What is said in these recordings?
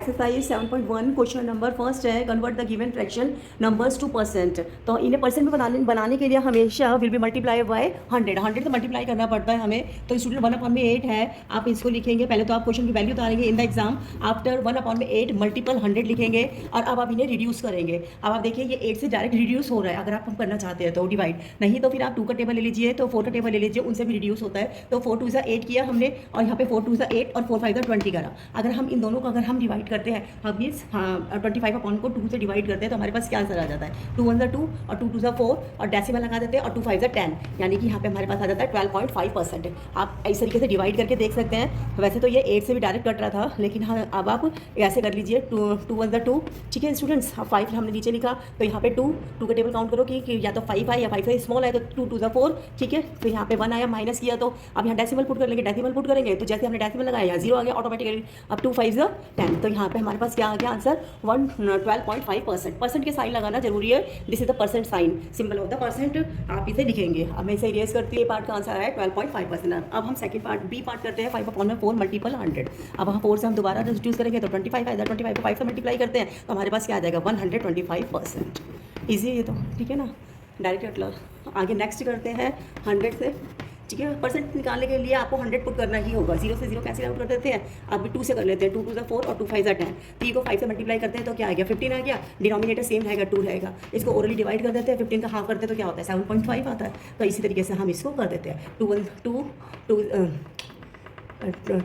Exercise 7.1 question number first है convert the given fraction numbers two percent. तो इन्हें percent में बनाने के लिए हमेशा विल बी मल्टीप्लाई बाय 100 तो मल्टीप्लाई करना पड़ता है हमें। तो स्टूडेंट 1/8 है, आप इसको लिखेंगे। पहले तो आप क्वेश्चन की वैल्यू उतारेंगे in the exam, after 1/8 multiple 100 लिखेंगे और अब आप इन्हें रिड्यूस करेंगे। अब आप देखिए ये 8 से डायरेक्ट रिड्यूस हो रहा है। अगर आप करना चाहते हैं तो डिवाइड, नहीं तो फिर आप 2 का टेबल ले लीजिए, तो 4 का टेबल ले लीजिए, उनसे भी रिड्यूस होता है। तो 4 2 8 किया हमने और यहाँ पे 4 2 8 और 4 5 20 करा। अगर हम इन दोनों को अगर हम डिवाइड करते हैं, हम 25 अपॉन को 2 से डिवाइड करते हैं तो हमारे पास क्या आंसर आ जाता है 2 1 2 और 2 2 4 और डेसिमल लगा देते हैं और 2 5 10, यानी कि यहाँ पे हमारे पास आ जाता है 12.5%। आप इस तरीके से डिवाइड करके देख सकते हैं। वैसे तो ये 8 से भी डायरेक्ट कट रहा था, लेकिन हाँ अब आप ऐसे कर लीजिए 2 1 2। ठीक है स्टूडेंट्स, 5 हमने नीचे लिखा तो यहाँ पे 2 का टेबल काउंट करो कि या तो 5 है या 5 से स्मॉल है तो 2 2 4। ठीक है, फिर यहाँ पे 1 आया, माइनस किया तो अब यहाँ डेसिमल पुट कर लेंगे। डेसिमल पुट करेंगे तो जैसे हमने डेसिमल लगाया यहाँ 0 आ गया ऑटोमेटिकली। अब 2 5 10, तो यहाँ पे हमारे पास क्या आ गया आंसर 12.5%। परसेंट के साइन लगाना जरूरी है, this is the percent sign, symbol of the percent आप इसे लिखेंगे। अब मैं इसे इरेज करती हूँ, पार्ट का आंसर है 12.5%। अब हम सेकंड पार्ट बी पार्ट करते हैं 5/4 मल्टीपल 100। अब हम 4 से हम दोबारा रिड्यूस करेंगे तो 25 आएगा, 25 को 5 से मल्टीप्लाई करते हैं तो हमारे पास क्या आ जाएगा 125%। ईजी है ये तो, ठीक है ना, डायरेक्ट मतलब। आगे नेक्स्ट करते हैं 100 से। ठीक है, परसेंट निकालने के लिए आपको 100 पुट करना ही होगा। 0 से 0 कैंसिल आउट कर देते हैं। अब 2 से कर लेते हैं, 2 2 4 और 2 5 10। 3 को 5 से मल्टीप्लाई करते हैं तो क्या आ गया 15 आ गया। डिनोमिनेटर सेम रहेगा 2 रहेगा। इसको ओरली डिवाइड कर देते हैं, 15 का हाफ करते हैं तो क्या होता है 7.5 आता है। तो इसी तरीके से हम इसको कर देते हैं 2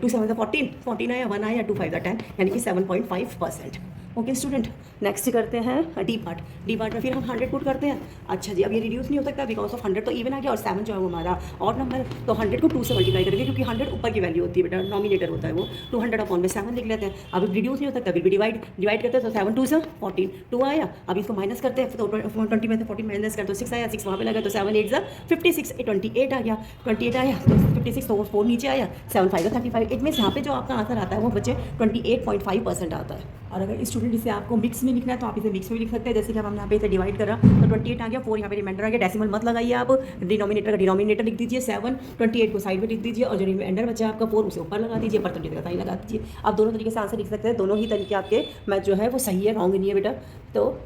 7 14, 14 आया, 1 आया, 2 5 10, यानी कि 7.5%। ओके स्टूडेंट, नेक्स्ट करते हैं डी पार्ट। डी पार्ट में फिर हम 100 पुट करते हैं। अच्छा जी, अब ये रिड्यूस नहीं हो सकता बिकॉज ऑफ 100 तो इवन आ गया और 7 जो है वो हमारा ऑड नंबर है। तो 100 को 2 से मल्टीप्लाई करेंगे क्योंकि 100 ऊपर की वैल्यू होती है बेटा, नॉमिनेटर होता है वो। 200 अपॉन में 7 लिख लेते हैं। अब रिड्यूस नहीं हो सकता, फिर भी डिवाइड करते हैं तो 7 2 से 14, 2 आया। अब इसको माइनस करते हैं तो 20 में से 14 माइनस करते तो 6 आया, 6 वहाँ पे लगा तो 7 8 56, 28 आ गया। 28 आया तो 56 तो 4 नीचे आया, 7 5 35। इट मीन्स यहाँ पे जो आपका आंसर आता है वो बच्चे 28.5% आता है। और अगर स्टूडेंट इसे आपको मिक्स में लिखना है तो आप इसे मिक्स में लिख सकते हैं। जैसे कि अब हमने यहाँ पे इसे डिवाइड करा तो 28 आ गया, 4 यहाँ पे रिमाइंडर आ गया। डेसिमल मत लगाइए आप, डिनोमिनेटर का डिनोमिनेटर लिख दीजिए 7, 28 को साइड में लिख दीजिए और जो रिमाइंडर बचा आपका 4 उसे ऊपर लगा दीजिए, परसेंटेज का साइन लगा दीजिए। आप दोनों तरीके से आंसर लिख सकते हैं। दोनों ही तरीके आपके मैथ जो है वो सही है, रॉन्ग नहीं है बेटा। तो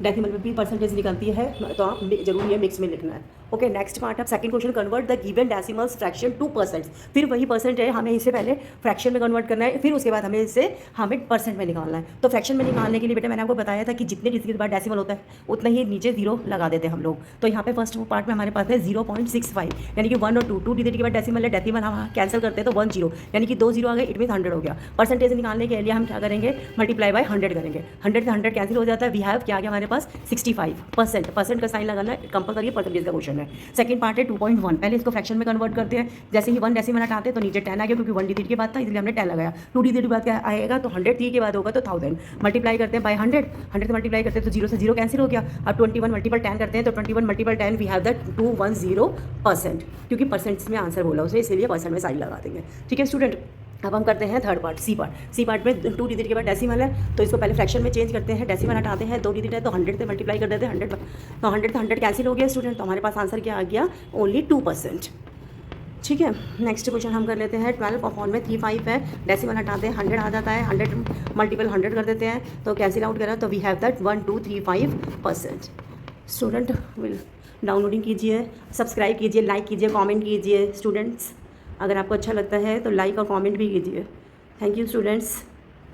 डेसिमल में भी परसेंटेज निकलती है तो आप जरूरी है मिक्स में लिखना है। ओके, नेक्स्ट पार्ट है second question, convert the given decimals fraction two percent. फिर वही परसेंट है, हमें इसे पहले फ्रैक्शन में कन्वर्ट करना है, फिर उसके बाद हमें इसे परसेंट में निकालना है। तो फ्रैक्शन में निकालने के लिए बेटा मैंने आपको बताया था कि जितने डिजिट के बाद डेसिमल होता है उतना ही नीचे 0 लगा देते हैं हम लोग। तो यहाँ पे फर्स्ट पार्ट में हमारे पास है 0.65, यानी कि 1 और 2 डिजिट के बाद डेसिमल है। डेसिमल हम कैंसिल करते हैं तो 1 0, यानी कि 2 0 आ गए, इट मीन 100 हो गया। परसेंटेज निकालने के लिए हम क्या करेंगे, मल्टीप्लाई बाय 100 करेंगे। 100 से 100 कैंसिल हो जाता है। वी हैव क्या आ गया हमारे पास 65%। परसेंट का साइन लगाना कंपलसरी, परसेंटेज का क्वेश्चन है। सेकंड पार्ट 2.1, पहले इसको फ्रैक्शन में कन्वर्ट करते हैं। जैसे ही 1 डेसिमल हटाते हैं तो नीचे 10 आ गया, क्योंकि 1 डिजिट के बाद था इसलिए हमने 10 लगाया। 2 डिजिट के बाद क्या आएगा तो 100, 3 के बाद होगा तो 1000। मल्टीप्लाई करते हैं बाय 100, 100 से मल्टीप्लाई करते हैं तो 0 से 0 कैंसिल हो गया। अब 21 मल्टीपल 10 करते हैं तो 21 मल्टीपल 10 वी हैव दैट 210%, क्योंकि परसेंट्स में आंसर बोला उसे, इसलिए परसेंट में साइन लगा देंगे। ठीक है स्टूडेंट, अब हम करते हैं third part C part. C part में 2 डिजिट के बाद डेसिमल है तो इसको पहले फ्रैक्शन में चेंज करते हैं। डेसिमल हटाते हैं, 2 डिजिट है तो 100 से मल्टीप्लाई कर देते हैं 100, तो 100 से 100 कैंसिल हो गया स्टूडेंट। तो हमारे पास आंसर क्या आ गया ओनली 2%। ठीक है, नेक्स्ट क्वेश्चन हम कर लेते हैं 12 अपॉन में 35 है। डेसिमल हटाते हैं 100 आ जाता है, 100 मल्टीपल 100 कर देते हैं तो कैंसिल आउट करा तो we have that 1235%। Student will downloading कीजिए, सब्सक्राइब कीजिए, लाइक कीजिए, कमेंट कीजिए। स्टूडेंट्स अगर आपको अच्छा लगता है तो लाइक और कमेंट भी कीजिए। Thank you students.